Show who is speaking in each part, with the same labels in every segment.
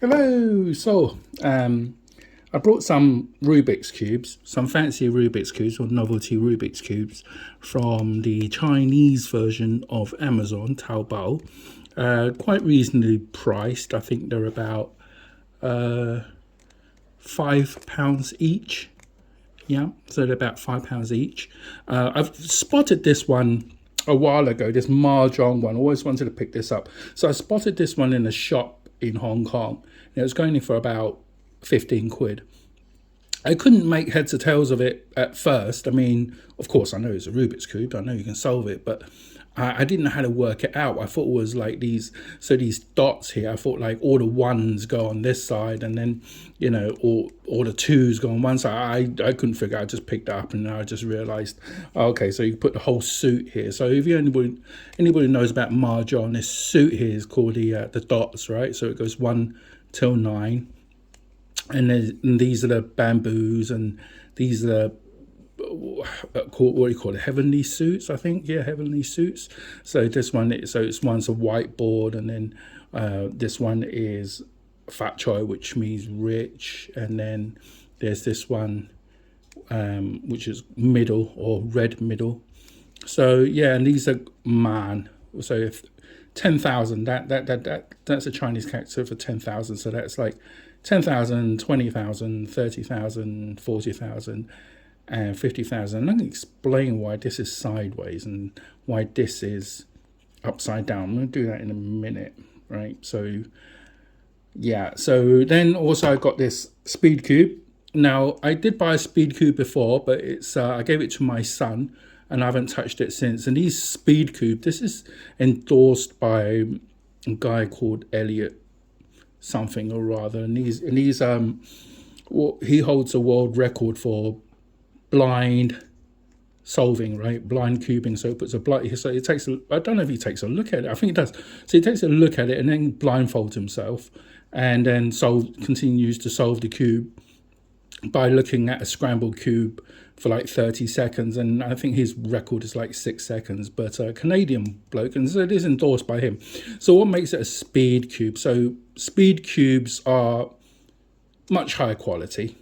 Speaker 1: Hello. I brought some Rubik's cubes, some fancy Rubik's cubes or novelty Rubik's cubes from the Chinese version of Amazon Taobao. Quite reasonably priced. I think they're about £5 each. Yeah, so they're about £5 each. I've spotted this one a while ago, this Marjong one. I always wanted to pick this up. So I spotted this one in a shop in Hong Kong. And it was going for about 15 quid. I couldn't make heads or tails of it at first. I mean, of course, I know it's a Rubik's Cube. I know you can solve it, but I didn't know how to work it out. I thought it was like these dots here. I thought like all the ones go on this side and then, you know, all the twos go on one side. I couldn't figure out. I just picked it up and I just realized, okay, so you put the whole suit here. So if anybody knows about Marjong, this suit here is called the dots, right? So it goes 1 till 9. And these are the bamboos, and these are what do you call it? Heavenly suits, I think. Yeah, heavenly suits. So this one, one's a whiteboard, and then this one is fat choi, which means rich, and then there's this one, which is middle or red middle. So yeah, and these are man. So if 10,000, that's a Chinese character for 10,000. So that's like 10,000, 20,000, 30,000, 40,000, and 50,000. And I can explain why this is sideways and why this is upside down. I'm going to do that in a minute, right? So, yeah. So then also I got this speed cube. Now, I did buy a speed cube before, but it's I gave it to my son, and I haven't touched it since. And these speed cube, this is endorsed by a guy called Elliot something or rather, and he holds a world record for blind solving, right? Blind cubing. So it puts I don't know if he takes a look at it. I think he does. So he takes a look at it and then blindfolds himself, and then continues to solve the cube by looking at a scrambled cube for like 30 seconds, and I think his record is like 6 seconds, but a Canadian bloke, and so it is endorsed by him. So what makes it a speed cube? So speed cubes are much higher quality,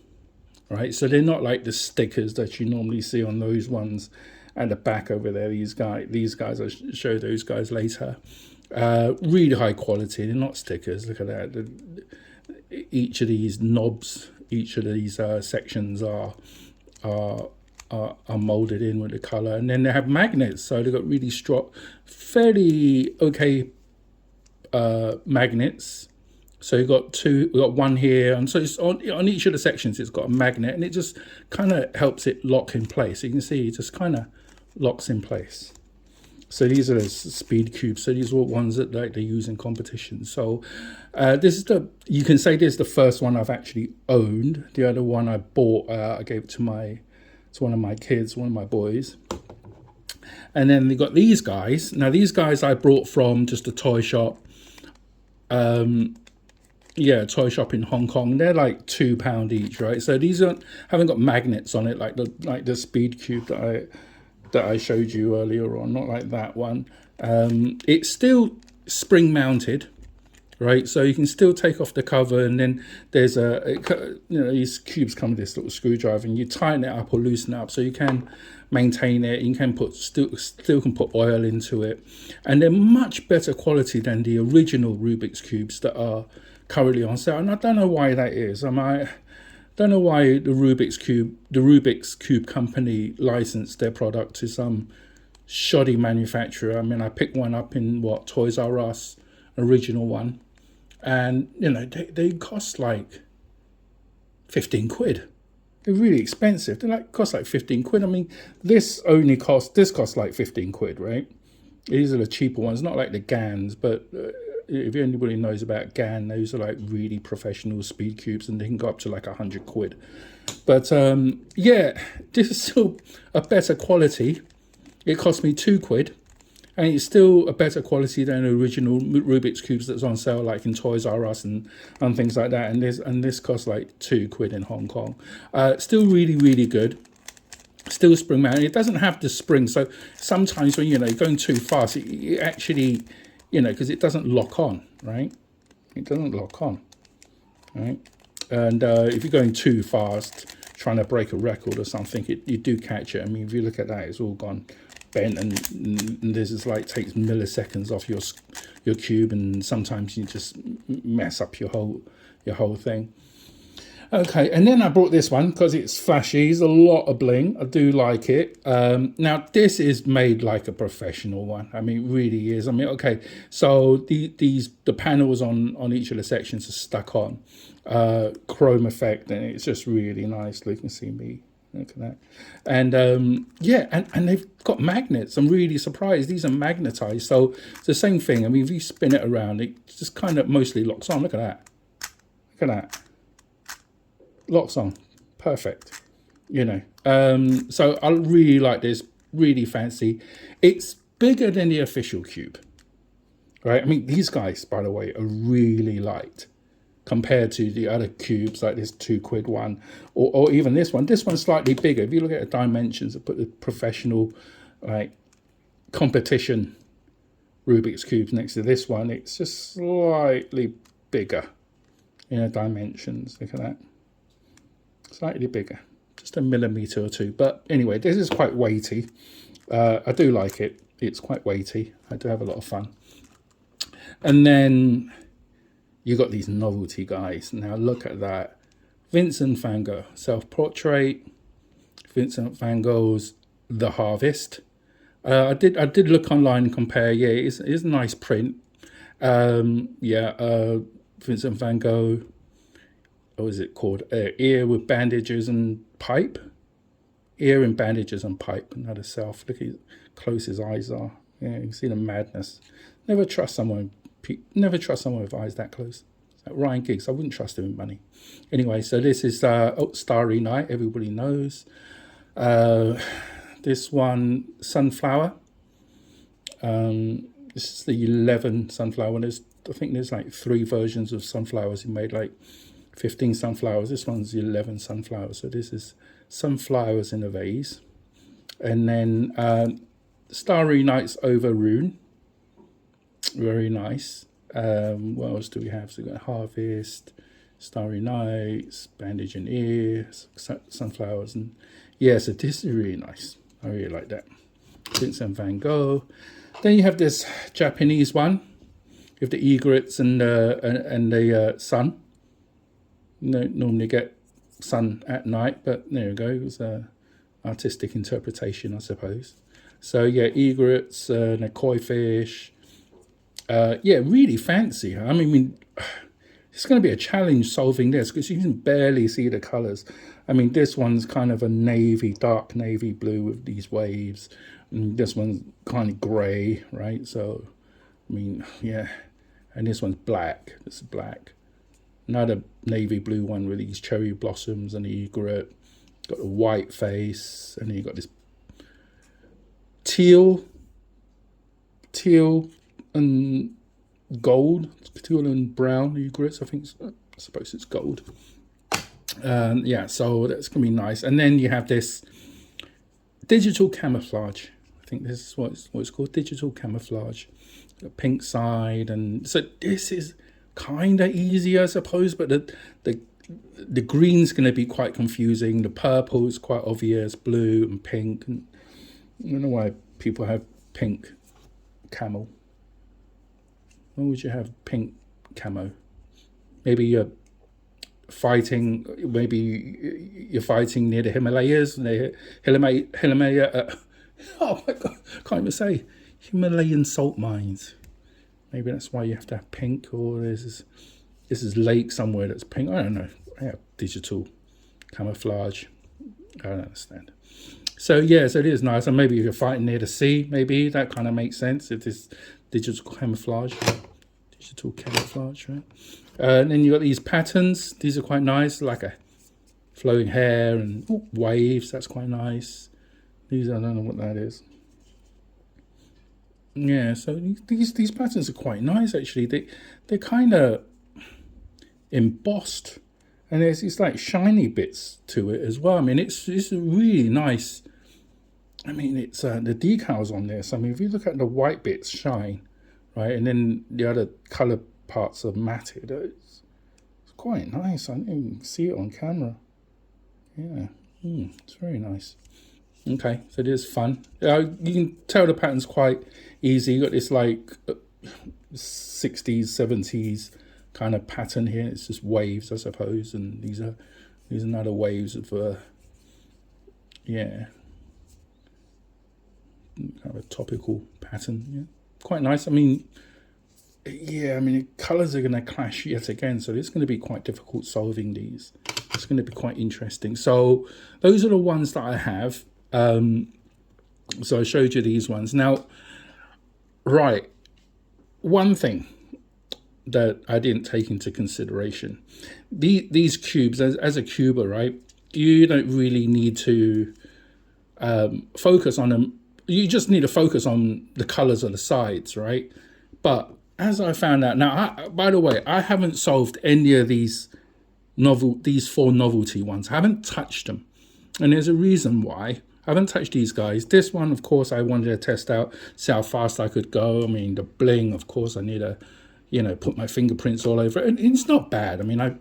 Speaker 1: right? So they're not like the stickers that you normally see on those ones at the back over there. These guys, I'll show those guys later. Really high quality. They're not stickers. Look at that. Each of these knobs, each of these sections are molded in with the color, and then they have magnets. So they've got really strong, fairly okay magnets. So we've got one here, and so it's on each of the sections it's got a magnet, and it just kind of helps it lock in place. So you can see it just kind of locks in place. So these are the speed cubes. So these are ones that like they use in competition. So you can say this is the first one I've actually owned. The other one I bought, I gave it to one of my kids, one of my boys. And then they got these guys. Now these guys I brought from just a toy shop. Toy shop in Hong Kong. They're like £2 each, right? So these haven't got magnets on it like the speed cube that I showed you earlier on, not like that one. It's still spring mounted, right? So you can still take off the cover, and then there's these cubes come with this little screwdriver, and you tighten it up or loosen it up so you can maintain it. You can still can put oil into it, and they're much better quality than the original Rubik's cubes that are currently on sale. And I don't know why that is. I don't know why the Rubik's Cube company licensed their product to some shoddy manufacturer. I mean, I picked one up in Toys R Us, original one, and they cost like 15 quid. They're really expensive. Cost like 15 quid. I mean, this costs like 15 quid, right? These are the cheaper ones, not like the GANs, but if anybody knows about GAN, those are like really professional speed cubes, and they can go up to like 100 quid. But this is still a better quality. It cost me 2 quid, and it's still a better quality than the original Rubik's cubes that's on sale like in Toys R Us and things like that. And this costs like 2 quid in Hong Kong. Still really, really good. Still spring mounted. It doesn't have the spring, so sometimes when you're going too fast, it actually, because it doesn't lock on, right? It doesn't lock on. right? And if you're going too fast, trying to break a record or something, you do catch it. I mean, if you look at that, it's all gone bent, and this is like takes milliseconds off your cube, and sometimes you just mess up your whole thing. Okay, and then I brought this one because it's flashy. It's a lot of bling. I do like it. Now, this is made like a professional one. I mean, it really is. I mean, okay, so the panels on each of the sections are stuck on chrome effect, and it's just really nice. You can see me. Look at that. And yeah, and they've got magnets. I'm really surprised. These are magnetized. So it's the same thing. I mean, if you spin it around, it just kind of mostly locks on. Look at that. Look at that. Locks on. Perfect. You know. So I really like this. Really fancy. It's bigger than the official cube. Right? I mean, these guys, by the way, are really light compared to the other cubes, like this £2 one, or even this one. This one's slightly bigger. If you look at the dimensions, I put the professional, like, competition Rubik's cubes next to this one. It's just slightly bigger in the dimensions. Look at that. Slightly bigger, just a millimeter or two. But anyway, this is quite weighty. I do like it. It's quite weighty. I do have a lot of fun. And then you got these novelty guys. Now look at that. Vincent van Gogh, self-portrait. Vincent van Gogh's The Harvest. I did look online and compare. Yeah, it's a nice print. Vincent van Gogh. What is it called? Ear with bandages and pipe. Ear and bandages and pipe. Another self. Look how close his eyes are. Yeah, you can see the madness. Never trust someone with eyes that close. Like Ryan Giggs, I wouldn't trust him with money. Anyway, so this is Starry Night, everybody knows. This one, Sunflower. This is the 11 Sunflower. I think there's like 3 versions of sunflowers. He made like 15 sunflowers. This one's the 11 Sunflowers. So this is Sunflowers in a Vase. And then Starry Nights Over Rune. Very nice. What else do we have? So we've got Harvest, Starry Nights, Bandage and Ear, Sunflowers, and yeah, so this is really nice. I really like that. Vincent van Gogh. Then you have this Japanese one with the egrets and the sun. You don't normally get sun at night, but there we go. It was an artistic interpretation, I suppose. So yeah, egrets, and a koi fish. Yeah, really fancy. I mean, it's going to be a challenge solving this because you can barely see the colors. I mean, this one's kind of a dark navy blue with these waves. And this one's kind of gray, right? So, I mean, yeah. And this one's black. This is black. Another navy blue one with these cherry blossoms and the egret. Got a white face. And then you got this teal and gold, teal and brown egrets. I suppose it's gold. Yeah, so that's gonna be nice. And then you have this digital camouflage. I think this is what it's called, digital camouflage. The pink side, and so this is kind of easy, I suppose. But the green's gonna be quite confusing. The purple is quite obvious, blue and pink. And I don't know why people have pink camo. Why would you have pink camo? Maybe you're fighting near the Himalayas. Oh my God, can't even say. Himalayan salt mines. Maybe that's why you have to have pink, or this is lake somewhere that's pink. I don't know. I have digital camouflage. I don't understand. So yeah, so it is nice. And maybe if you're fighting near the sea, maybe that kind of makes sense. If this digital camouflage, right? And then you got these patterns. These are quite nice, like a flowing hair and waves. That's quite nice. These, I don't know what that is. Yeah, so these patterns are quite nice actually. They're kind of embossed, and there's these like shiny bits to it as well. I mean, it's really nice. I mean, it's the decals on this. I mean, if you look at the white bits shine, right, and then the other color parts are matted. It's quite nice. I didn't even see it on camera. Yeah, it's very nice. Okay, so it is fun. You can tell the pattern's quite easy. You got this like 60s, 70s kind of pattern here. It's just waves, I suppose, and these are another waves of yeah, kind of a topical pattern. Yeah, quite nice. I mean, yeah, I mean, the colors are going to clash yet again, so it's going to be quite difficult solving these. It's going to be quite interesting. So those are the ones that I have. So I showed you these ones. Now, right, one thing that I didn't take into consideration, these cubes, as a cuber, right, you don't really need to focus on them. You just need to focus on the colors on the sides, right? But as I found out, now, by the way, I haven't solved any of these 4 novelty ones. I haven't touched them, and there's a reason why. I haven't touched these guys. This one, of course, I wanted to test out, see how fast I could go. I mean, the bling, of course, I need to, put my fingerprints all over it. And it's not bad. I mean,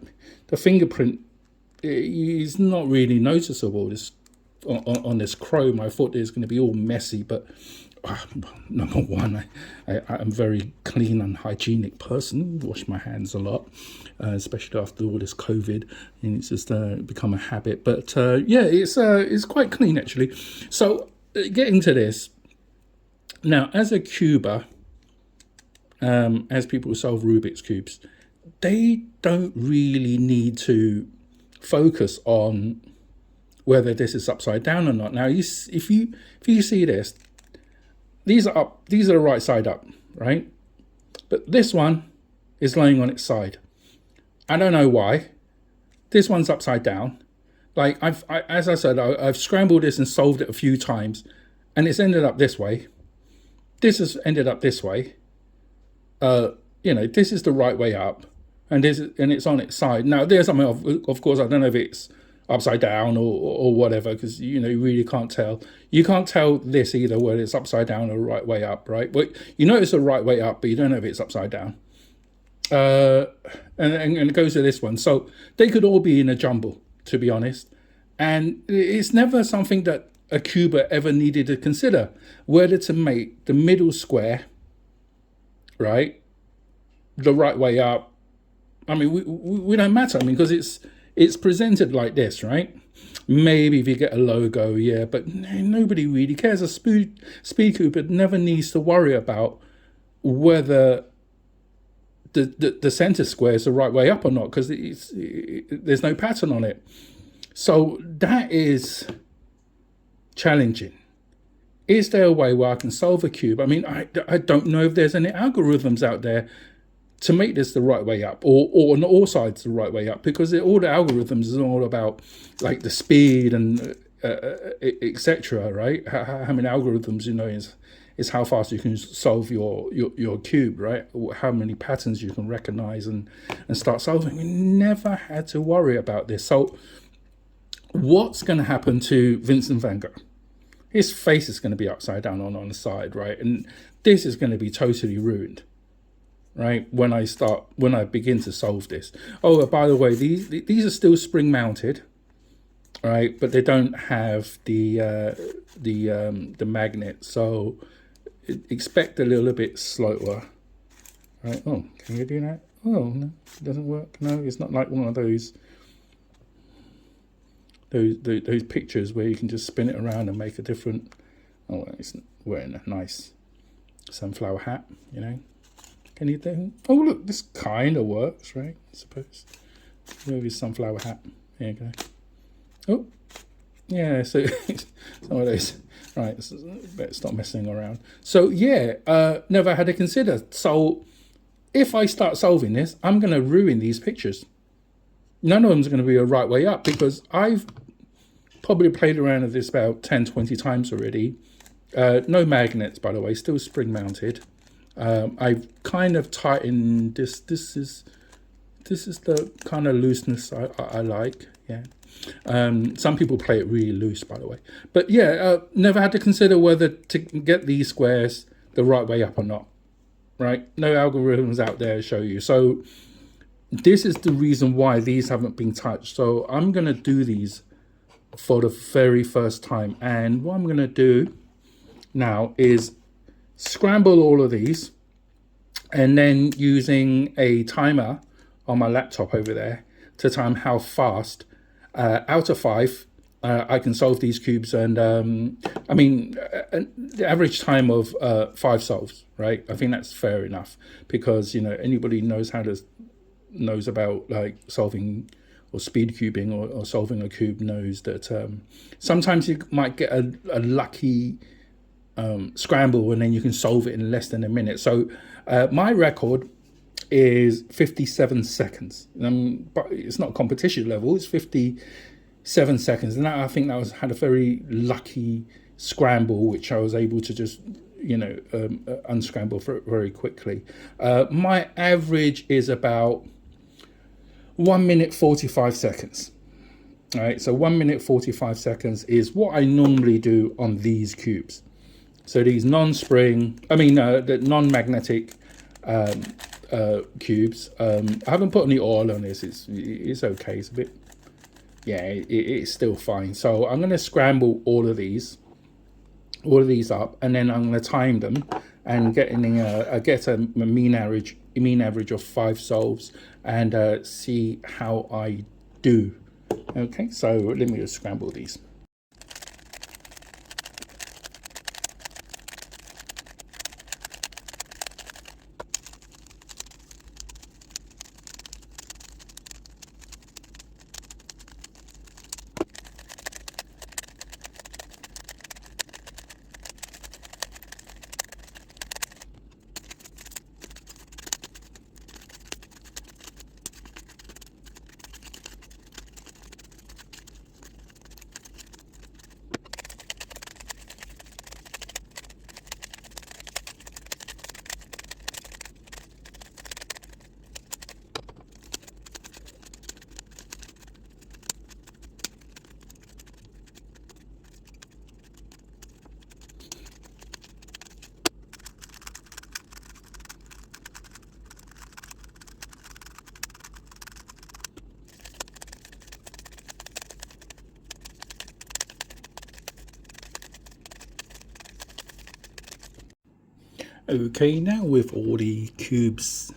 Speaker 1: the fingerprint is not really noticeable on this chrome. I thought it was going to be all messy, but number one, I'm a very clean and hygienic person. Wash my hands a lot, especially after all this COVID, and it's just become a habit. But yeah, it's quite clean actually. So getting to this now, as a cuber, as people solve Rubik's cubes, they don't really need to focus on whether this is upside down or not. Now, if you see this. These are up. These are the right side up, right? But this one is laying on its side. I don't know why. This one's upside down. Like as I said, I've scrambled this and solved it a few times, and it's ended up this way. This has ended up this way. This is the right way up, and it's on its side. Now, there's something of course I don't know if it's upside down or whatever, because you really can't tell. You can't tell this either, whether it's upside down or right way up, right? But you know it's the right way up, but you don't know if it's upside down. And it goes to this one. So they could all be in a jumble, to be honest. And it's never something that a cuber ever needed to consider, whether to make the middle square, right, the right way up. I mean, we don't matter. I mean, because it's presented like this, right? Maybe if you get a logo, yeah, but nobody really cares. A speed cuber never needs to worry about whether the center square is the right way up or not, because there's no pattern on it. So that is challenging. Is there a way where I can solve a cube? I mean, I don't know if there's any algorithms out there to make this the right way up, or on all sides the right way up, because all the algorithms is all about like the speed and etc. Right? How many algorithms is how fast you can solve your cube, right? Or how many patterns you can recognize and start solving. We never had to worry about this. So what's going to happen to Vincent van Gogh? His face is going to be upside down on the side, right? And this is going to be totally ruined, right, when I begin to solve this. Oh, by the way, these are still spring mounted, right, but they don't have the magnet, so expect a little bit slower, right? Oh, can you do that? Oh no, it doesn't work. No, it's not like one of those pictures where you can just spin it around and make a different. Oh, it's wearing a nice sunflower hat, Can you do? Oh, look, this kind of works, right? I suppose. Move his sunflower hat. There you go. Oh, yeah. So some of those. Right. Better stop messing around. So yeah, never had to consider. So if I start solving this, I'm going to ruin these pictures. None of them's going to be a right way up, because I've probably played around with this about 10, 20 times already. No magnets, by the way, still spring mounted. I've kind of tightened this. This is the kind of looseness I like. Yeah. Some people play it really loose, by the way. But yeah, never had to consider whether to get these squares the right way up or not. Right? No algorithms out there show you. So this is the reason why these haven't been touched. So I'm going to do these for the very first time. And what I'm going to do now is scramble all of these, and then using a timer on my laptop over there to time how fast out of 5 I can solve these cubes. And I mean, the average time of 5 solves, right? I think that's fair enough, because, you know, anybody knows about like solving or speed cubing or solving a cube knows that sometimes you might get a lucky scramble, and then you can solve it in less than a minute. So my record is 57 seconds, but it's not competition level. It's 57 seconds, and I think that had a very lucky scramble, which I was able to just, you know, unscramble very quickly. My average is about 1 minute 45 seconds. All right, so 1 minute 45 seconds is what I normally do on these cubes. So these the non-magnetic cubes. I haven't put any oil on this. It's okay. It's a bit, yeah, it's still fine. So I'm going to scramble all of these up, and then I'm going to time them and get a mean average of 5 solves, and see how I do. Okay, so let me just scramble these. Okay, now with all the cubes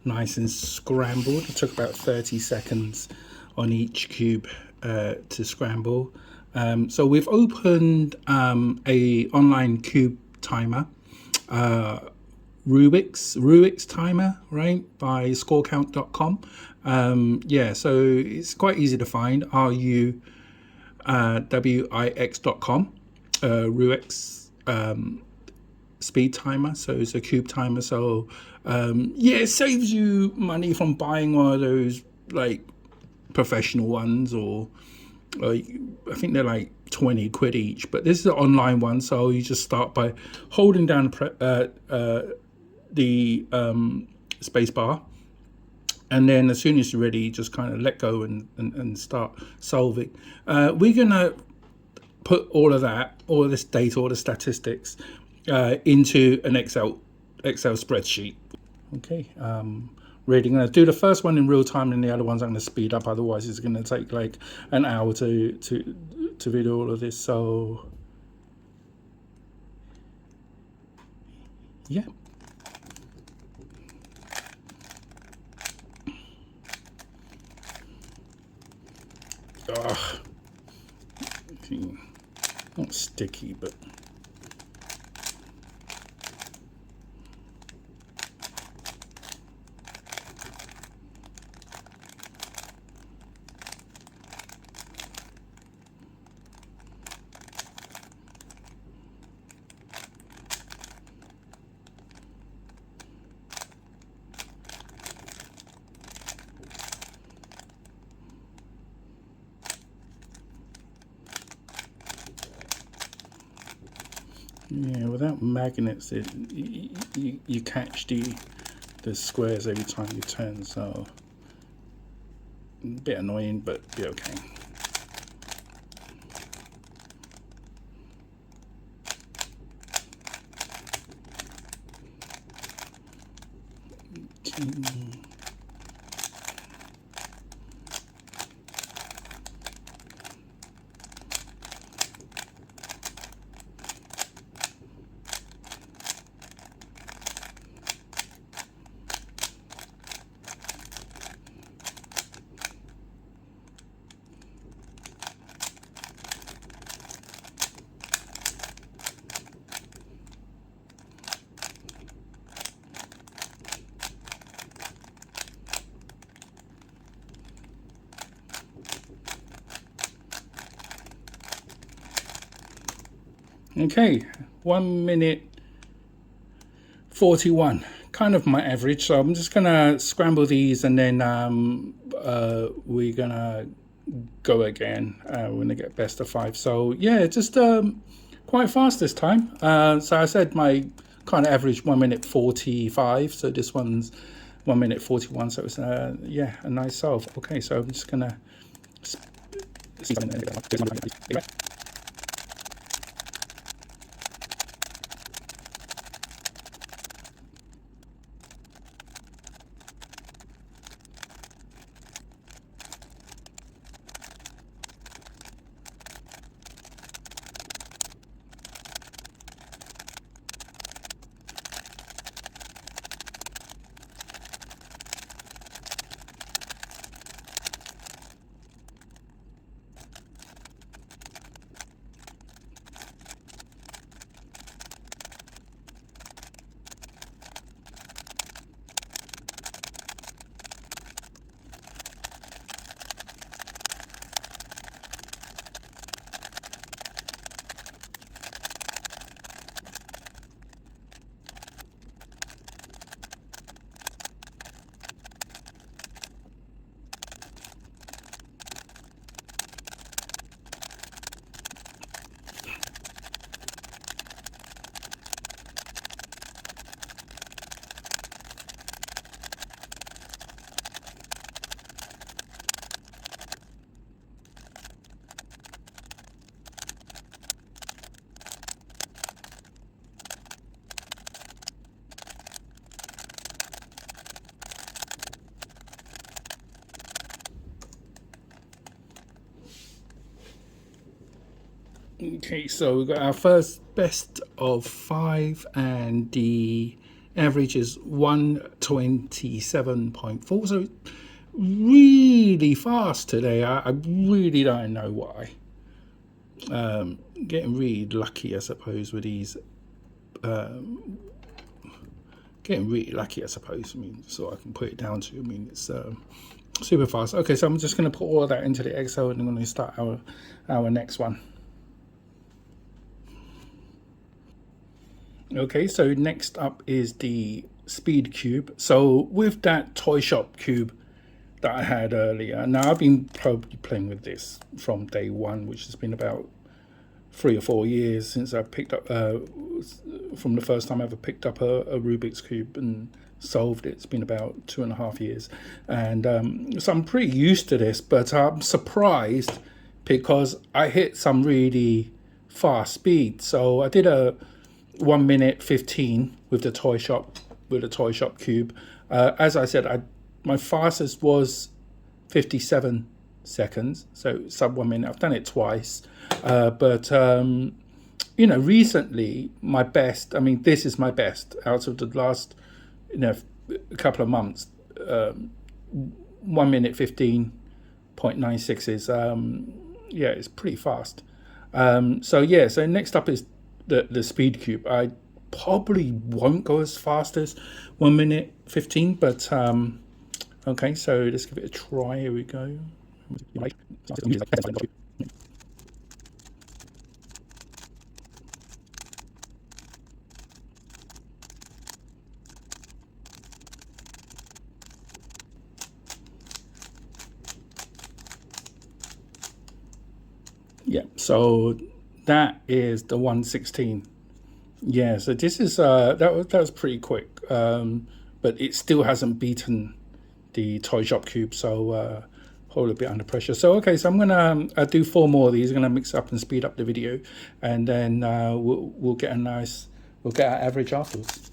Speaker 1: nice and scrambled, it took about 30 seconds on each cube to scramble. So we've opened a online cube timer, Rubix timer, right, by scorecount.com. Yeah, so it's quite easy to find, Rubix.com, Rubix speed timer. So it's a cube timer. So yeah, it saves you money from buying one of those like professional ones, or I think they're like 20 quid each, but this is an online one. So you just start by holding down the space bar, and then as soon as you're ready, just kind of let go and start solving. We're gonna put all of this data, all the statistics into an Excel spreadsheet. Okay, really going to do the first one in real time, and the other ones I'm going to speed up. Otherwise, it's going to take like an hour to read all of this. So yeah. Not sticky, but yeah, without magnets, you catch the squares every time you turn, so a bit annoying, but be okay. Okay, 1 minute 41, kind of my average. So I'm just gonna scramble these, and then we're gonna go again. We're gonna get best of 5. So yeah, just quite fast this time. So I said my kind of average 1 minute 45. So this one's 1 minute 41. So it's yeah, a nice solve. Okay, so I'm just gonna see something. Okay, so we've got our first best of 5, and the average is 127.4. So really fast today. I really don't know why. Getting really lucky, I suppose, with these. Getting really lucky, I suppose. I mean, so I can put it down to. I mean, it's super fast. Okay, so I'm just going to put all of that into the Excel, and I'm going to start our next one. Okay, so next up is the Speed Cube. So with that toy shop cube that I had earlier, now I've been probably playing with this from day one, which has been about 3 or 4 years since I picked up, from the first time I ever picked up a Rubik's Cube and solved it. It's been about 2.5 years. And so I'm pretty used to this, but I'm surprised because I hit some really fast speed. So I did a 1 minute 15 with the toy shop cube. As I said, my fastest was 57 seconds, so sub 1 minute. I've done it twice, but you know, recently my best. I mean, this is my best out of the last, you know, couple of months. 1 minute 15.96 is yeah, it's pretty fast. So yeah, so next up is the Speed Cube. I probably won't go as fast as 1 minute 15, but okay, so let's give it a try. Here we go. Yeah, so that is the 116. Yeah, so this is that was pretty quick, but it still hasn't beaten the toy shop cube, so hold a bit under pressure. So okay, so I'm gonna do 4 more of these. I'm gonna mix up and speed up the video, and then we'll get our average afterwards.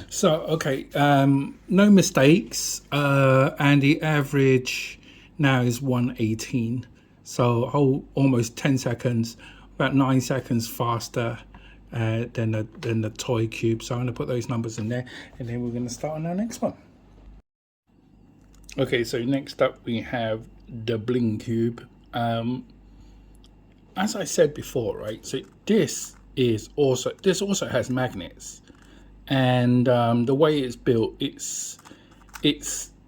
Speaker 1: So, okay, no mistakes, and the average now is 118. So almost 10 seconds, about 9 seconds faster than the toy cube. So I'm going to put those numbers in there, and then we're going to start on our next one. Okay, so next up we have the Bling Cube. As I said before, right? So this also has magnets, and the way it's built, it's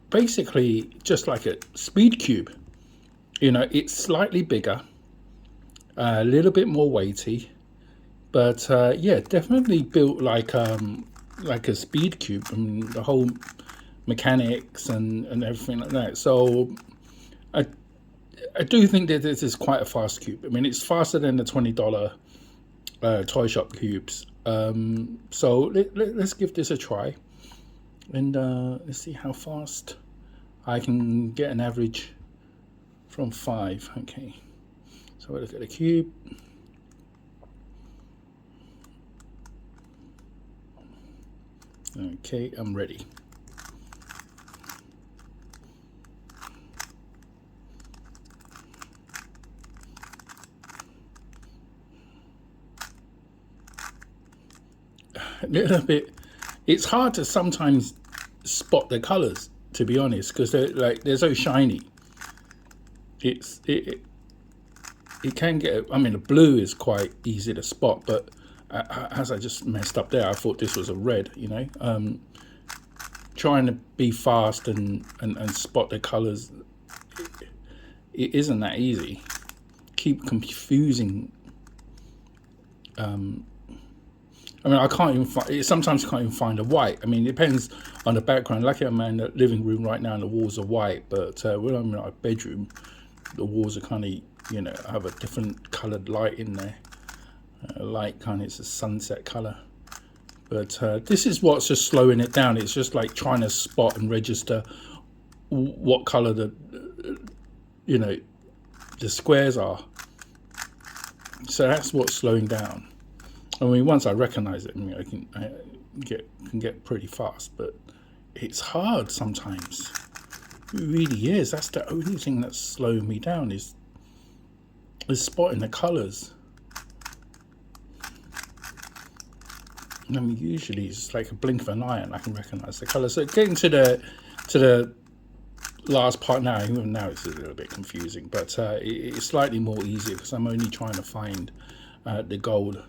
Speaker 1: basically just like a speed cube. You know, it's slightly bigger, a little bit more weighty, but yeah, definitely built like a speed cube. I mean, the whole mechanics and everything like that. So I do think that this is quite a fast cube. I mean, it's faster than the $20 toy shop cubes. So let's give this a try, and let's see how fast I can get an average from 5. Okay, so I look at the cube. Okay, I'm ready. A little bit. It's hard to sometimes spot the colors, to be honest, because they're so shiny. It can get. I mean, the blue is quite easy to spot, but as I just messed up there, I thought this was a red. You know, trying to be fast and spot the colors, it isn't that easy. Keep confusing. I mean, I can't even find. Sometimes can't even find a white. I mean, it depends on the background. Lucky I'm in the living room right now, and the walls are white. But when I'm in our bedroom, the walls are kind of, you know, have a different coloured light in there. Light kind of, it's a sunset colour. But this is what's just slowing it down. It's just like trying to spot and register what colour the, you know, the squares are. So that's what's slowing down. I mean, once I recognize it, I mean, I can get pretty fast, but it's hard sometimes. It really is. That's the only thing that's slowing me down is spotting the colors. I mean, usually it's like a blink of an eye and I can recognize the colors. So getting to the last part now, even now it's a little bit confusing, but it's slightly more easier because I'm only trying to find the gold.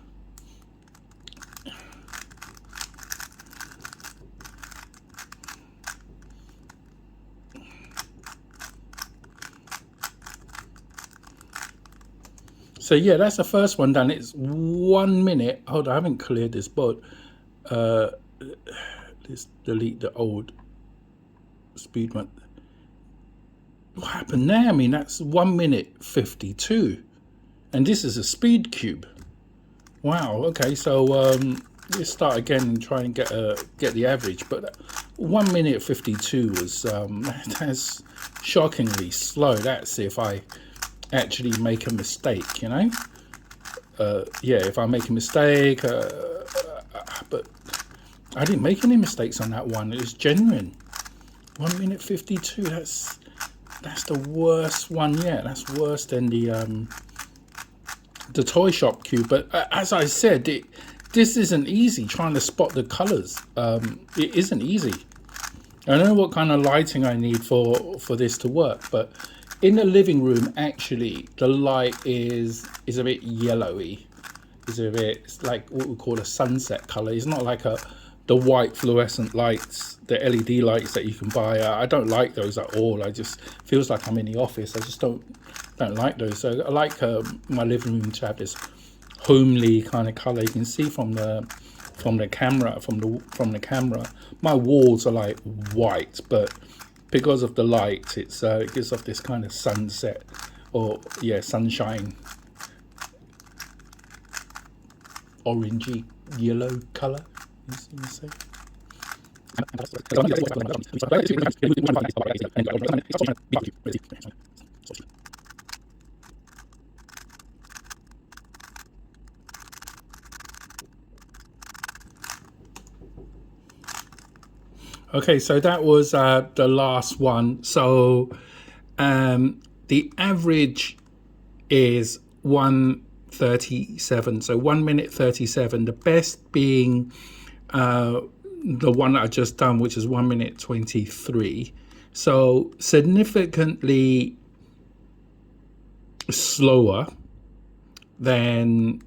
Speaker 1: So yeah, that's the first one done. It's 1 minute. Hold on, I haven't cleared this board. Let's delete the old speed one. What happened there? I mean, that's 1 minute 52, and this is a speed cube. Wow. Okay, so let's start again and try and get the average. But 1 minute 52 was that's shockingly slow. That's if I actually make a mistake, you know. Yeah, if I make a mistake, but I didn't make any mistakes on that one. It was genuine. 1 minute 52. That's the worst one yet. That's worse than the toy shop cube. But as I said, this isn't easy. Trying to spot the colors, it isn't easy. I don't know what kind of lighting I need for this to work, but in the living room, actually, the light is a bit yellowy. It's like what we call a sunset color. It's not like the white fluorescent lights, the LED lights that you can buy. I don't like those at all. I just feels like I'm in the office. I just don't like those. So I like my living room to have this homely kind of color. You can see from the camera, my walls are like white, but because of the light, it gives off this kind of sunset, or yeah, sunshine, orangey yellow color. You say. Okay, so that was the last one. So the average is 1:37. So 1 minute 37. The best being the one that I just done, which is 1 minute 23. So significantly slower than,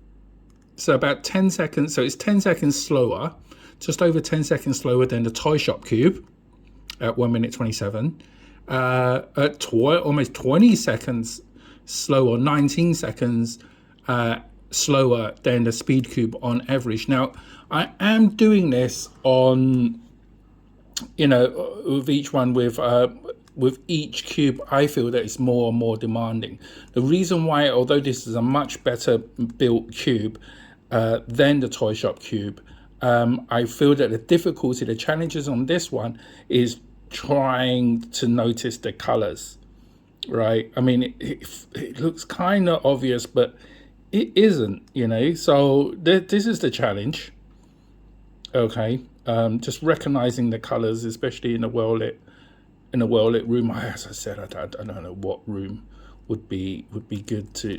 Speaker 1: so about 10 seconds. So it's 10 seconds slower, just over 10 seconds slower than the Toy Shop Cube at 1 minute 27. At almost 20 seconds slower, 19 seconds slower than the Speed Cube on average. Now, I am doing this on, with each one, with each cube, I feel that it's more and more demanding. The reason why, although this is a much better built cube than the Toy Shop Cube, I feel that the difficulty, the challenges on this one is trying to notice the colors, right? I mean, it looks kind of obvious, but it isn't, so this is the challenge. Okay, just recognizing the colors, especially in a well-lit room. As I said, I don't know what room would be good to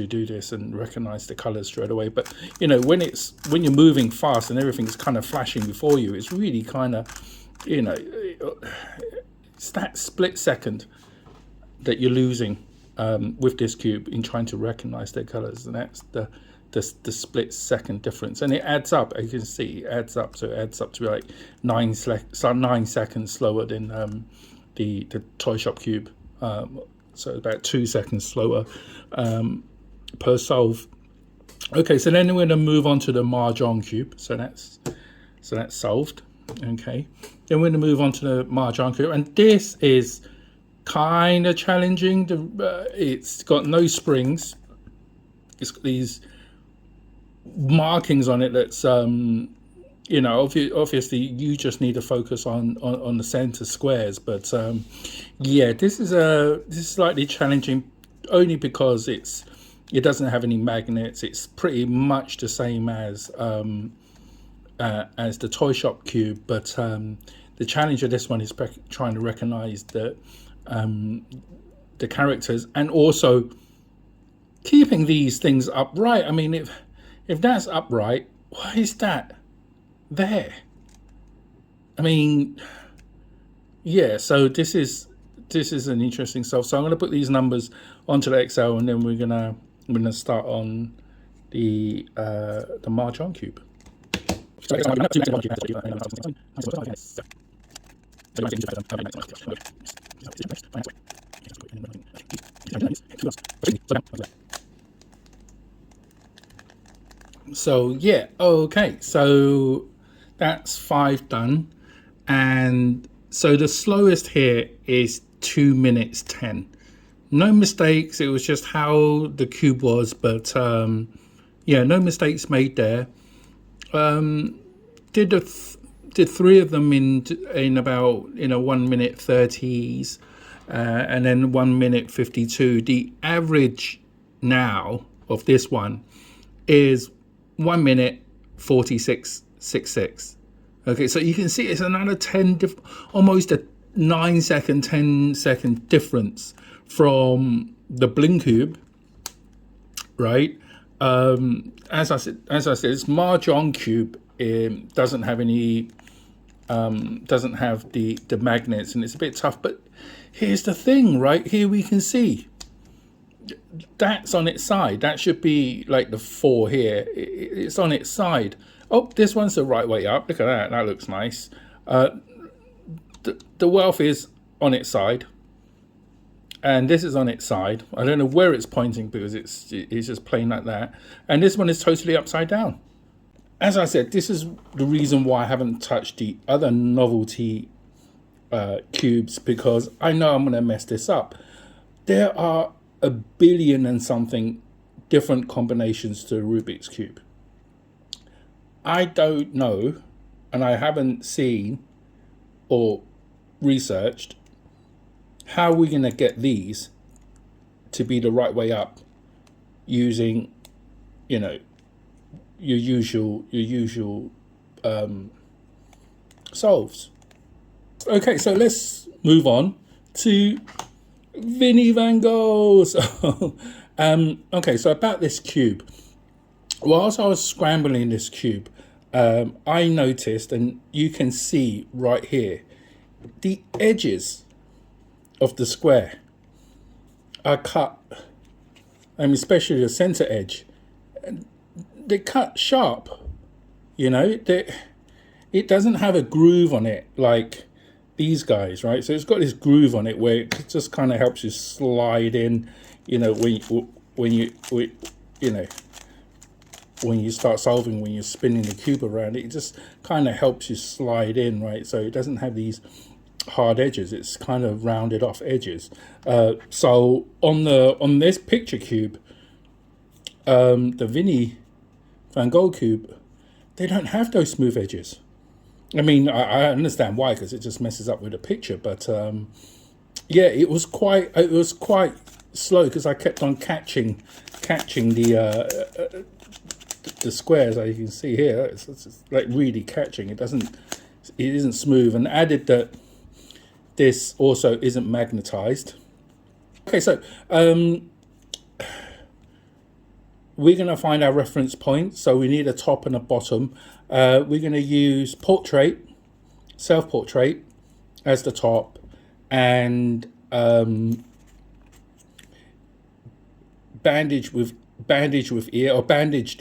Speaker 1: do this and recognize the colors straight away. But when you're moving fast and everything's kind of flashing before you, it's really kind of, it's that split second that you're losing with this cube in trying to recognize their colors, and that's the split second difference, and it adds up. As you can see, it adds up. So it adds up to like 9 seconds slower than the Toy Shop Cube. So about 2 seconds slower per solve. Okay, so then we're going to move on to the Marjong Cube. So that's solved. Okay, then we're going to move on to the Marjong Cube, and this is kind of challenging. It's got no springs. It's got these markings on it that's obviously you just need to focus on the center squares, but yeah, this is slightly challenging only because it doesn't have any magnets. It's pretty much the same as the Toy Shop Cube, but the challenge of this one is trying to recognize the characters and also keeping these things upright. I mean, if that's upright, why is that there? I mean, yeah, so this is an interesting stuff. So I'm going to put these numbers onto the Excel, and then we're gonna start on the Marjong Cube. So yeah, okay, so that's 5 done, and so the slowest here is 2 minutes 10. No mistakes, it was just how the cube was, but yeah, no mistakes made there. Did 3 of them in about 1 minute 30s, and then 1 minute 52. The average now of this one is 1 minute 46.66. Okay, so you can see it's another almost a 10 second difference from the Bling Cube, right? As I said, it's Marjong Cube. It doesn't have any, doesn't have the magnets, and it's a bit tough. But here's the thing, right? Here we can see that's on its side. That should be like the 4 here. It's on its side. Oh, this one's the right way up. Look at that. That looks nice. The wealth is on its side, and this is on its side. I don't know where it's pointing because it's just plain like that. And this one is totally upside down. As I said, this is the reason why I haven't touched the other Novelty cubes, because I know I'm going to mess this up. There are a billion and something different combinations to a Rubik's Cube. I don't know, and I haven't seen or researched how we're going to get these to be the right way up using, your usual solves. Okay, so let's move on to Vinnie Van Gogh. So, Okay, so about this cube. Whilst I was scrambling this cube, I noticed, and you can see right here, the edges of the square are cut, especially the center edge. They cut sharp, you know. It doesn't have a groove on it like these guys, right? So it's got this groove on it where it just kind of helps you slide in, you know, when you start solving, when you're spinning the cube around, it just kind of helps you slide in, right? So it doesn't have these hard edges, it's kind of rounded off edges. So on this picture cube, the Van Gogh cube, they don't have those smooth edges. I mean, I understand why, because it just messes up with the picture, but yeah, it was quite slow because I kept on catching the squares, as you can see here. It's like really catching. It isn't smooth, and added that this also isn't magnetized. Okay, so we're going to find our reference point. So we need a top and a bottom. We're going to use portrait, self-portrait as the top, and bandaged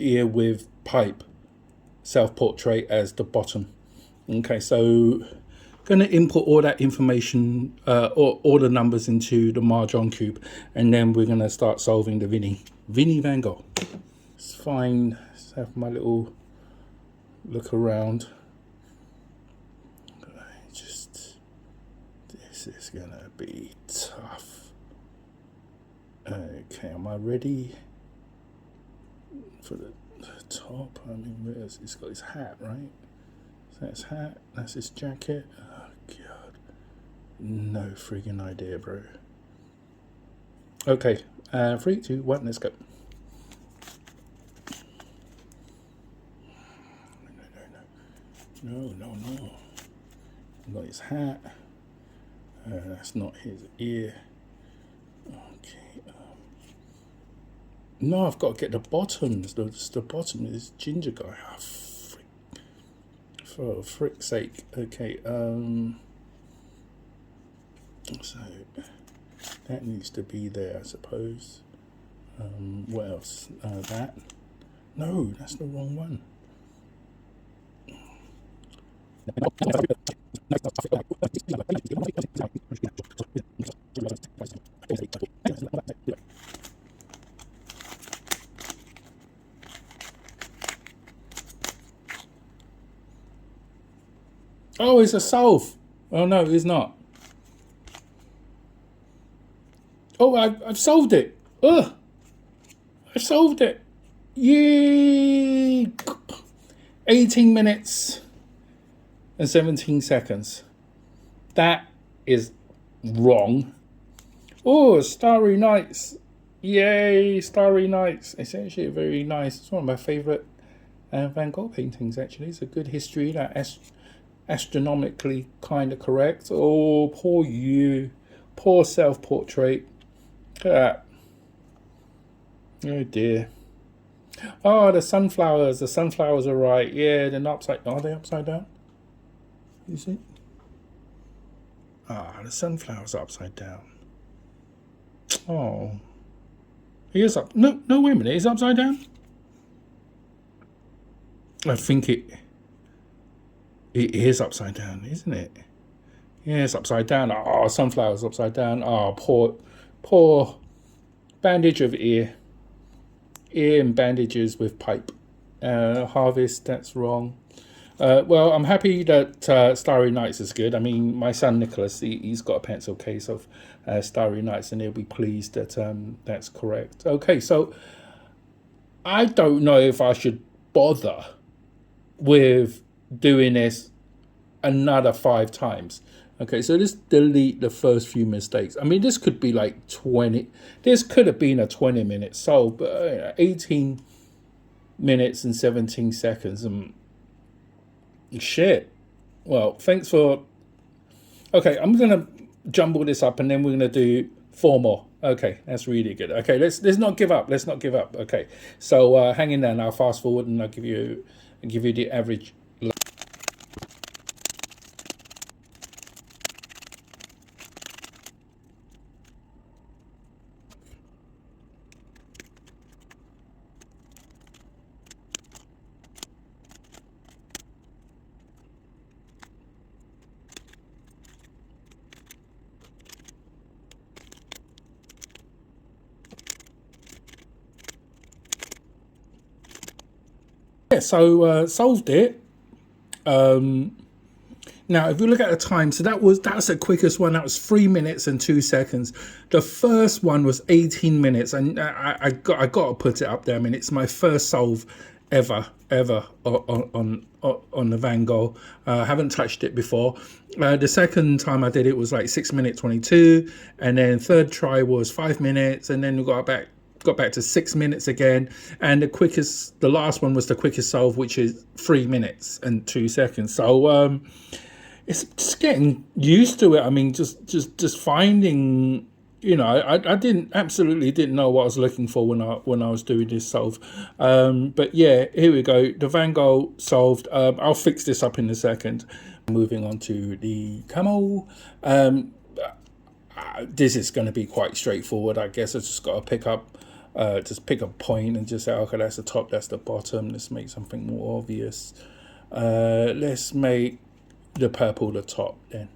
Speaker 1: ear with pipe, self-portrait as the bottom. Okay, so going to input all that information, all the numbers into the Marjong Cube, and then we're going to start solving the Vinnie Van Gogh. Let's have my little look around. This is going to be tough. Okay, am I ready for the top? I mean, he's got his hat, right? So that's hat, that's his jacket. Oh god, no friggin' idea, bro. Okay, 3, 2, 1, let's go. No. Got his hat. That's not his ear. Okay. No, I've got to get the bottoms. The bottom is ginger guy. Oh, frick. For frick's sake. Okay. So that needs to be there, I suppose. What else? That. No, that's the wrong one. Oh, it's a solve. Oh no, it's not. Oh, I've solved it. Ugh, I solved it. Yay! 18 minutes and 17 seconds. That is wrong. Oh, Starry Nights. Yay, Starry Nights. It's actually very nice. It's one of my favourite Van Gogh paintings, actually. It's a good history. That astronomically kind of correct. Oh, poor you. Poor self-portrait. Look at that. Oh, dear. Oh, the sunflowers. The sunflowers are right. Yeah, they're not upside. Are they upside down? Is it? Ah, the sunflower's upside down. Oh. He is up. No, wait a minute. He's upside down? I think it is upside down, isn't it? Yeah, it's upside down. Oh, sunflower's upside down. Oh, poor bandage of ear. Ear and bandages with pipe. Harvest, that's wrong. Well, I'm happy that Starry Nights is good. I mean, my son Nicholas, he's got a pencil case of Starry Nights, and he'll be pleased that that's correct. Okay, so I don't know if I should bother with doing this another 5 times. Okay, so just delete the first few mistakes. I mean, this could be like 20. This could have been a 20-minute solve, but 18 minutes and 17 seconds. Shit. Well, thanks for... Okay, I'm going to jumble this up, and then we're going to do 4 more. Okay, that's really good. Okay, let's not give up. Let's not give up. Okay, so hang in there now. Fast forward, and I'll give you the average. Yeah, so solved it. Now, if you look at the time, so that's the quickest one. That was 3 minutes and 2 seconds. The first one was 18 minutes, and I got to put it up there. I mean, it's my first solve ever on the Van Gogh. I haven't touched it before. The second time I did it was like 6 minutes 22, and then third try was 5 minutes, and then we got back to 6 minutes again, and the last one was the quickest solve, which is 3 minutes and 2 seconds. So it's just getting used to it. I mean, just finding, you know, I absolutely didn't know what I was looking for when I was doing this solve. But yeah, here we go. The Van Gogh solved. I'll fix this up in a second. Moving on to the Camo. This is going to be quite straightforward. I guess I just got to pick a point and just say, okay, that's the top, that's the bottom. Let's make something more obvious. Let's make the purple the top then.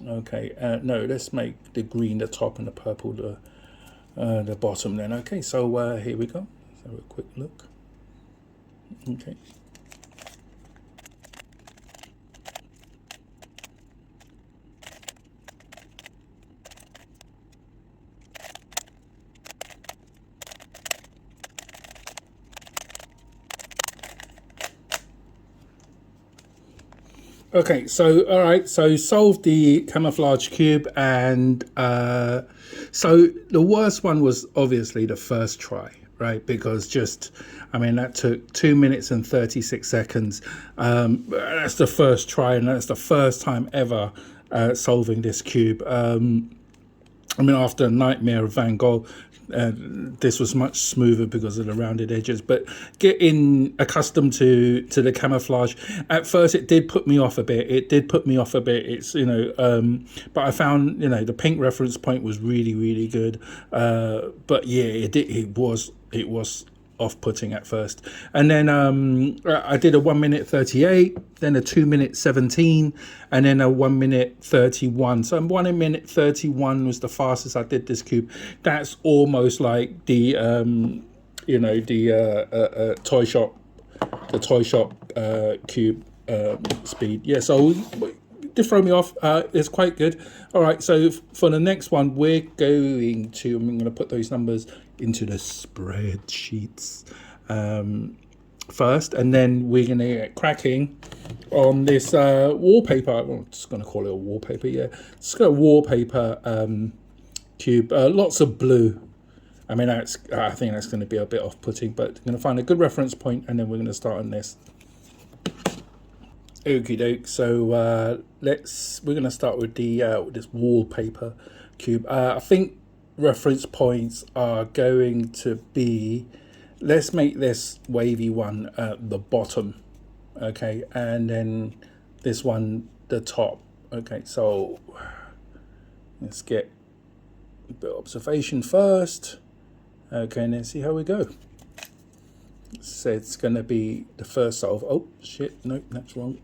Speaker 1: Okay, no, let's make the green the top and the purple the bottom then. Okay, so here we go. Let's have a quick look. Okay. Okay, so all right, so solved the camouflage cube, and so the worst one was obviously the first try, right? Because I mean, that took 2 minutes and 36 seconds. That's the first try, and that's the first time ever solving this cube. I mean, after a nightmare of Van Gogh, this was much smoother because of the rounded edges. But getting accustomed to the camouflage, at first it did put me off a bit. It's, you know, but I found, you know, the pink reference point was really good. But yeah, it was off-putting at first, and then I did a 1 minute 38, then a 2 minute 17, and then a 1 minute 31. So 1 minute 31 was the fastest I did this cube. That's almost like the you know, the toy shop cube speed. Yeah, so it did throw me off. It's quite good. All right, so for the next one, I'm going to put those numbers into the spreadsheets first, and then we're going to get cracking on this wallpaper. I'm just going to call it a wallpaper. Yeah, it's got a wallpaper cube. Lots of blue. I mean, I think that's going to be a bit off-putting, but I'm going to find a good reference point, and then we're going to start on this. Okie doke. So we're going to start with the this wallpaper cube. I think reference points are going to be, let's make this wavy one at the bottom, okay, and then this one the top. Okay, so let's get a bit of observation first, okay, and then see how we go. So it's going to be the first solve. Oh shit, no, that's wrong.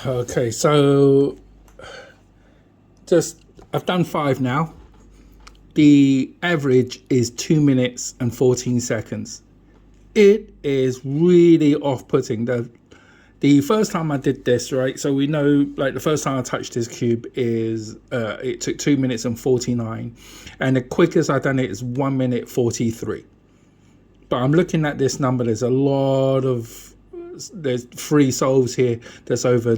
Speaker 1: Okay, so I've done 5 now. The average is 2 minutes and 14 seconds. It is really off-putting. The first time I did this, right, so we know, like, the first time I touched this cube is it took 2 minutes and 49, and the quickest I've done it is 1 minute 43. But I'm looking at this number. There's a lot of, there's 3 solves here that's over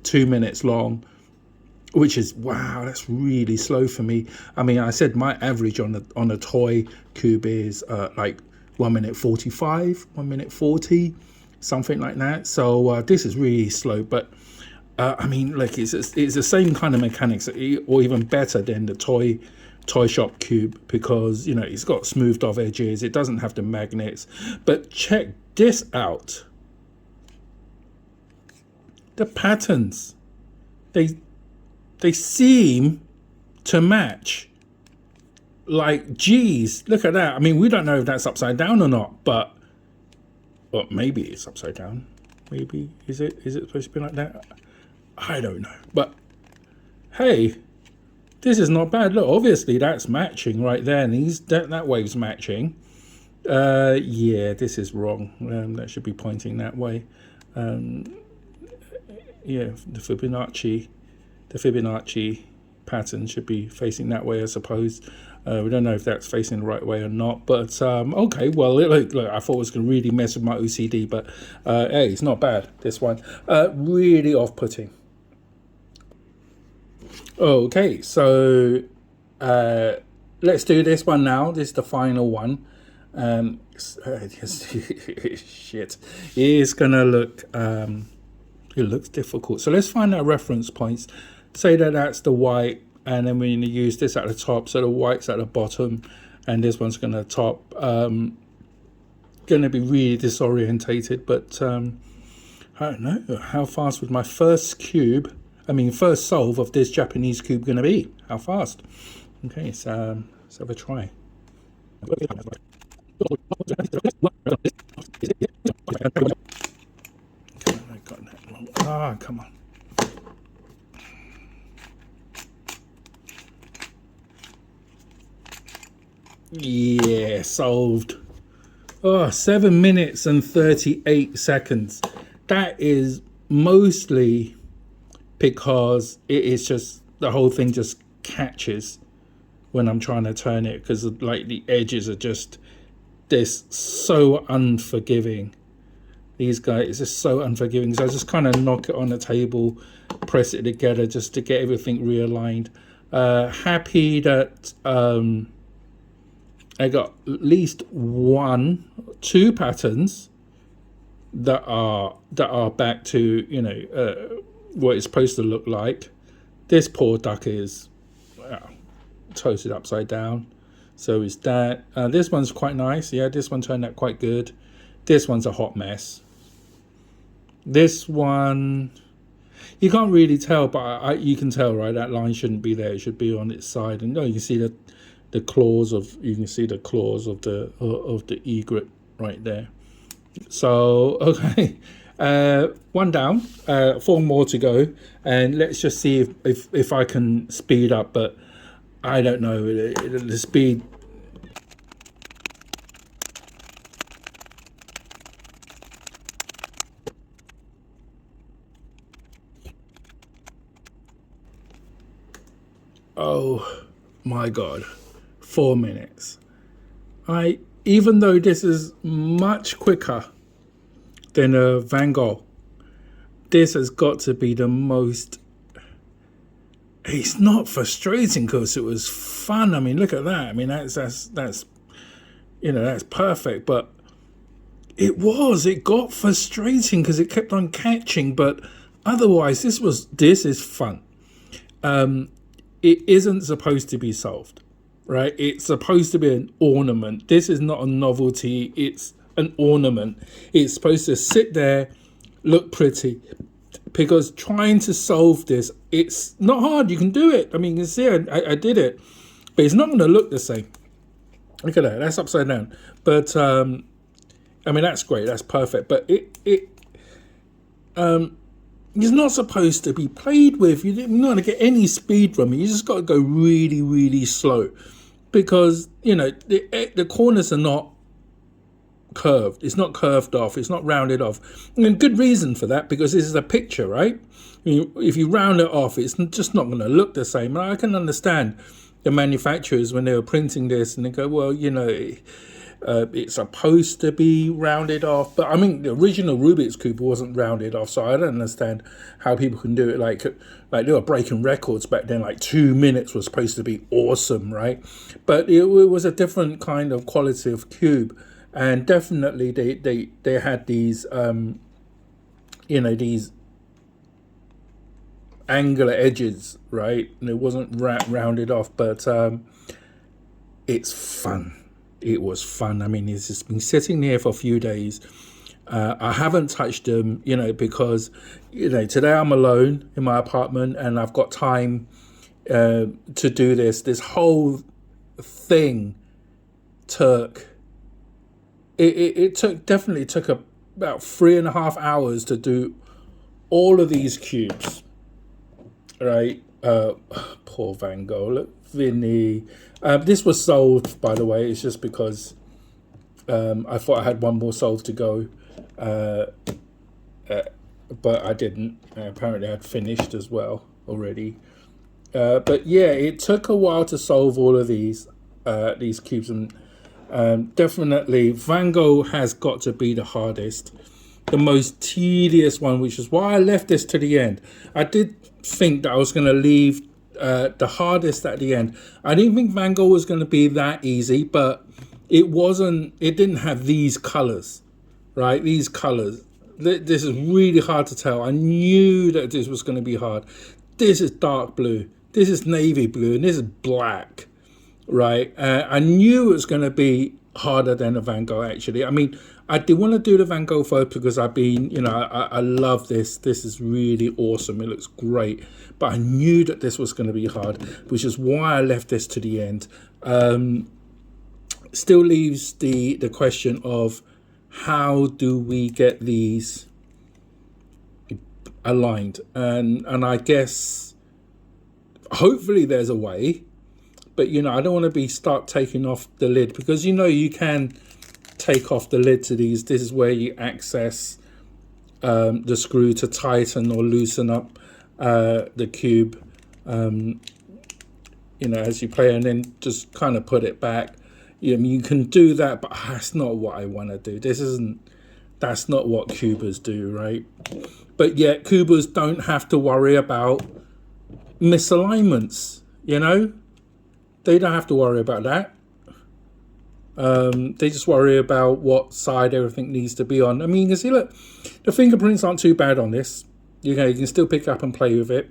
Speaker 1: 2 minutes long, which is, wow, that's really slow for me. I mean, I said my average on a toy cube is like 1 minute 45, 1 minute 40, something like that. So this is really slow, but I mean, look, it's the same kind of mechanics, or even better than the toy shop cube, because, you know, it's got smoothed off edges, it doesn't have the magnets. But check this out, the patterns, they seem to match. Like, geez, look at that. I mean, we don't know if that's upside down or not, but, well, maybe it's upside down. Maybe, is it supposed to be like that? I don't know. But hey, this is not bad. Look, obviously that's matching right there, and that wave's matching. Yeah, this is wrong. That should be pointing that way. Yeah, the Fibonacci pattern should be facing that way, I suppose. We don't know if that's facing the right way or not, but okay, well, look, I thought it was going to really mess with my OCD, but hey, it's not bad, this one. Really off-putting. Okay, so let's do this one now. This is the final one. Shit, it's gonna look, it looks difficult. So let's find our reference points. Say that that's the white, and then we're going to use this at the top, so the white's at the bottom, and this one's going to top. Going to be really disorientated, but I don't know, how fast would my first solve of this Japanese cube going to be? How fast? Okay, so let's have a try. Ah, come on. Yeah, solved. Oh, 7 minutes and 38 seconds. That is mostly because it is just, the whole thing just catches when I'm trying to turn it, because like the edges are just this so unforgiving. These guys are just so unforgiving. So I just kind of knock it on the table, press it together just to get everything realigned. Happy that I got at least 2 patterns that are back to, you know, what it's supposed to look like. This poor duck is toasted upside down. So is that. This one's quite nice. Yeah, this one turned out quite good. This one's a hot mess. This one, you can't really tell, but you can tell, right? That line shouldn't be there. It should be on its side. And you can see the claws of the egret right there. So okay, 1 down, 4 more to go, and let's just see if I can speed up. But I don't know the speed. Oh my God, 4 minutes. Even though this is much quicker than a Van Gogh, this has got to be the most. It's not frustrating because it was fun. I mean, look at that. I mean, that's you know, that's perfect. But it got frustrating because it kept on catching. But otherwise, this is fun. It isn't supposed to be solved, right? It's supposed to be an ornament. This is not a novelty. It's an ornament. It's supposed to sit there, look pretty. Because trying to solve this, it's not hard. You can do it. I mean, you can see I did it, but it's not going to look the same. Look at that. That's upside down. But I mean, that's great. That's perfect. But it's not supposed to be played with. You're not going to get any speed from it. You just got to go really, really slow, because, you know, the corners are not curved. It's not curved off. It's not rounded off. And good reason for that, because this is a picture, right? If you round it off, it's just not going to look the same. And I can understand the manufacturers when they were printing this, and they go, well, you know, It's supposed to be rounded off, but I mean the original Rubik's Cube wasn't rounded off, so I don't understand how people can do it. Like they were breaking records back then. Like 2 minutes was supposed to be awesome, right? But it was a different kind of quality of cube, and definitely they had these you know, these angular edges, right? And it wasn't rounded off, but it's fun. It was fun. I mean, it's just been sitting here for a few days. I haven't touched them, you know, because, you know, today I'm alone in my apartment and I've got time to do this. This whole thing took, definitely took about 3.5 hours to do all of these cubes, right? Poor Van Gogh. Look, Vinny. This was solved, by the way. It's just because I thought I had one more solve to go, but I didn't. Apparently I'd finished as well already. But yeah, it took a while to solve all of these cubes, and definitely Van Gogh has got to be the hardest, the most tedious one, which is why I left this to the end. I did think that I was going to leave the hardest at the end. I didn't think Van Gogh was going to be that easy, but it wasn't. It didn't have these colors, right? These colors. This is really hard to tell. I knew that this was going to be hard. This is dark blue. This is navy blue, and this is black, right? I knew it was going to be harder than the Van Gogh, actually. I mean, I did want to do the Van Gogh first because I've been, you know, I love this. This is really awesome. It looks great. But I knew that this was going to be hard, which is why I left this to the end. Still leaves the question of how do we get these aligned? And I guess hopefully there's a way. But, you know, I don't want to start taking off the lid because, you know, you can take off the lid to these. This is where you access the screw to tighten or loosen up the cube, you know, as you play, and then just kind of put it back. You can do that, but that's not what I want to do. That's not what cubers do, right? But yet cubers don't have to worry about misalignments, you know? They don't have to worry about that. They just worry about what side everything needs to be on. I mean, you can see, look, the fingerprints aren't too bad on this. You know, you can still pick up and play with it.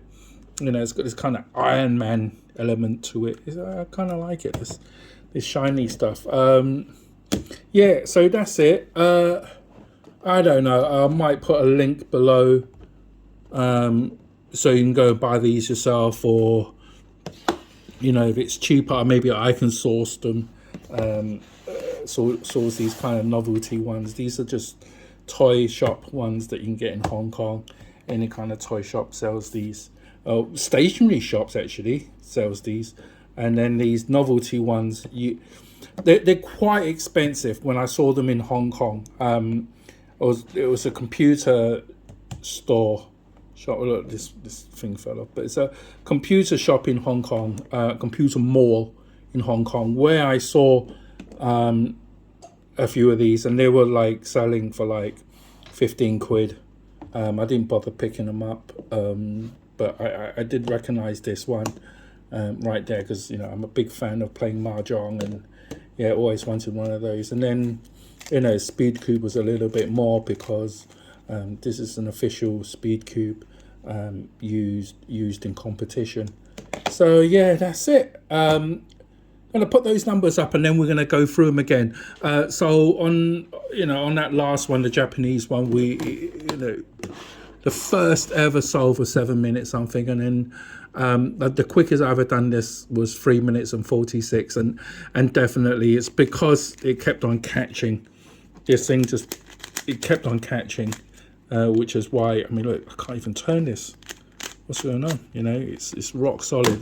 Speaker 1: You know, it's got this kind of Iron Man element to it. I kind of like it, this shiny stuff. Yeah, so that's it. I don't know. I might put a link below so you can go buy these yourself, or, you know, if it's cheaper, maybe I can source them. Source these kind of novelty ones. These are just toy shop ones that you can get in Hong Kong. Any kind of toy shop sells these. Stationery shops actually sells these. And then these novelty ones, they're quite expensive. When I saw them in Hong Kong, it was a computer store shop. Look, this thing fell off, but it's a computer shop in Hong Kong, computer mall in Hong Kong, where I saw a few of these, and they were like selling for like 15 quid. I didn't bother picking them up, but I did recognize this one right there, because, you know, I'm a big fan of playing Marjong, and yeah, always wanted one of those. And then, you know, Speed Cube was a little bit more, because this is an official Speed Cube used in competition. So yeah, that's it. I'm gonna put those numbers up, and then we're gonna go through them again. So on that last one, the Japanese one, the first ever solve was 7 minutes something, and then the quickest I ever done this was 3 minutes and 46, and definitely it's because it kept on catching. This thing it kept on catching, which is why, I mean, look, I can't even turn this. What's going on? You know, it's rock solid.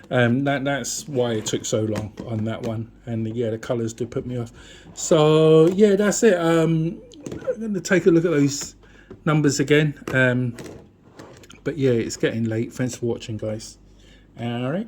Speaker 1: That's why it took so long on that one. And yeah, the colors did put me off. So yeah, that's it. I'm going to take a look at those numbers again. But yeah, it's getting late. Thanks for watching, guys. All right.